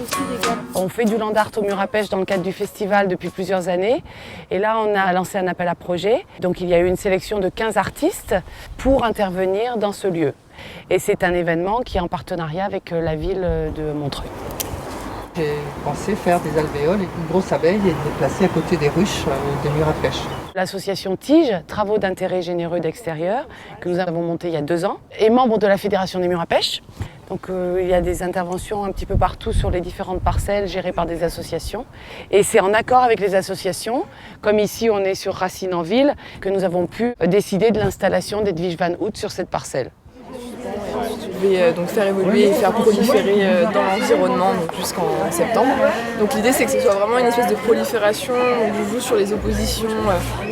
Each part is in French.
aussi des gars. On fait du land art au mur à pêche dans le cadre du festival depuis plusieurs années. Et là, on a lancé un appel à projet. Donc il y a eu une sélection de 15 artistes pour intervenir dans ce lieu. Et c'est un événement qui est en partenariat avec la ville de Montreuil. J'ai pensé faire des alvéoles et une grosse abeille et les placer à côté des ruches des murs à pêche. L'association Tige, Travaux d'intérêt généreux d'extérieur, que nous avons monté il y a 2 ans, est membre de la Fédération des murs à pêche. Donc il y a des interventions un petit peu partout sur les différentes parcelles gérées par des associations. Et c'est en accord avec les associations, comme ici on est sur Racine en ville, que nous avons pu décider de l'installation d'Edwige Van Hout sur cette parcelle. Je vais donc faire évoluer et faire proliférer dans l'environnement jusqu'en septembre. Donc l'idée c'est que ce soit vraiment une espèce de prolifération où je joue sur les oppositions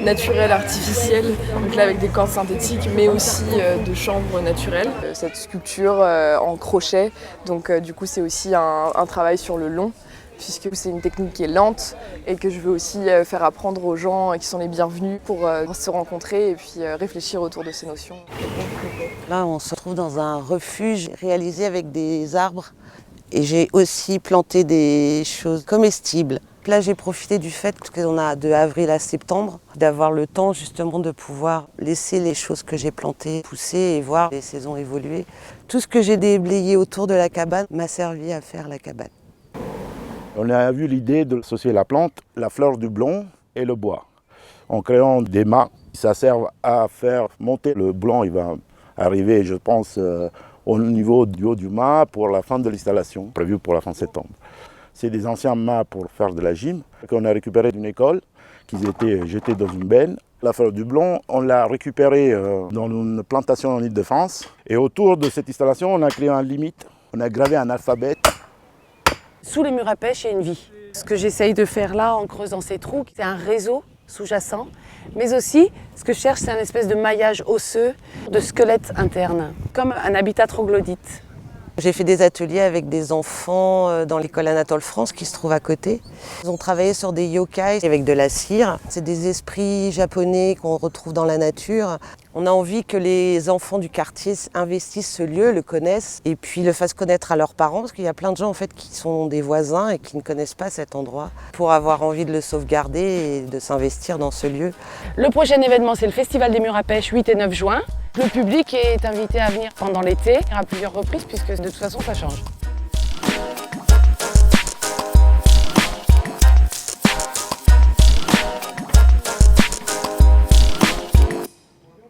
naturelles, artificielles, donc là avec des cordes synthétiques mais aussi de chanvre naturelle. Cette sculpture en crochet, donc du coup c'est aussi un travail sur le long, puisque c'est une technique qui est lente et que je veux aussi faire apprendre aux gens qui sont les bienvenus pour se rencontrer et puis réfléchir autour de ces notions. Là, on se retrouve dans un refuge réalisé avec des arbres et j'ai aussi planté des choses comestibles. Là, j'ai profité du fait qu'on a de avril à septembre, d'avoir le temps justement de pouvoir laisser les choses que j'ai plantées pousser et voir les saisons évoluer. Tout ce que j'ai déblayé autour de la cabane m'a servi à faire la cabane. On a eu l'idée d'associer la plante, la fleur du blond et le bois. En créant des mâts, ça sert à faire monter le blond. Il va arriver, je pense, au niveau du haut du mât pour la fin de l'installation, prévue pour la fin septembre. C'est des anciens mâts pour faire de la gym qu'on a récupéré d'une école, qui étaient jetés dans une benne. La fleur du blond, on l'a récupérée dans une plantation en Île-de-France. Et autour de cette installation, on a créé un limite. On a gravé un alphabet. Sous les murs à pêche, il y a une vie. Ce que j'essaye de faire là, en creusant ces trous, c'est un réseau sous-jacent, mais aussi, ce que je cherche, c'est un espèce de maillage osseux, de squelette interne, comme un habitat troglodyte. J'ai fait des ateliers avec des enfants dans l'école Anatole France qui se trouve à côté. Ils ont travaillé sur des yokai avec de la cire. C'est des esprits japonais qu'on retrouve dans la nature. On a envie que les enfants du quartier investissent ce lieu, le connaissent et puis le fassent connaître à leurs parents parce qu'il y a plein de gens en fait qui sont des voisins et qui ne connaissent pas cet endroit pour avoir envie de le sauvegarder et de s'investir dans ce lieu. Le prochain événement, c'est le Festival des murs à pêche 8 et 9 juin. Le public est invité à venir pendant l'été, à plusieurs reprises, puisque de toute façon, ça change.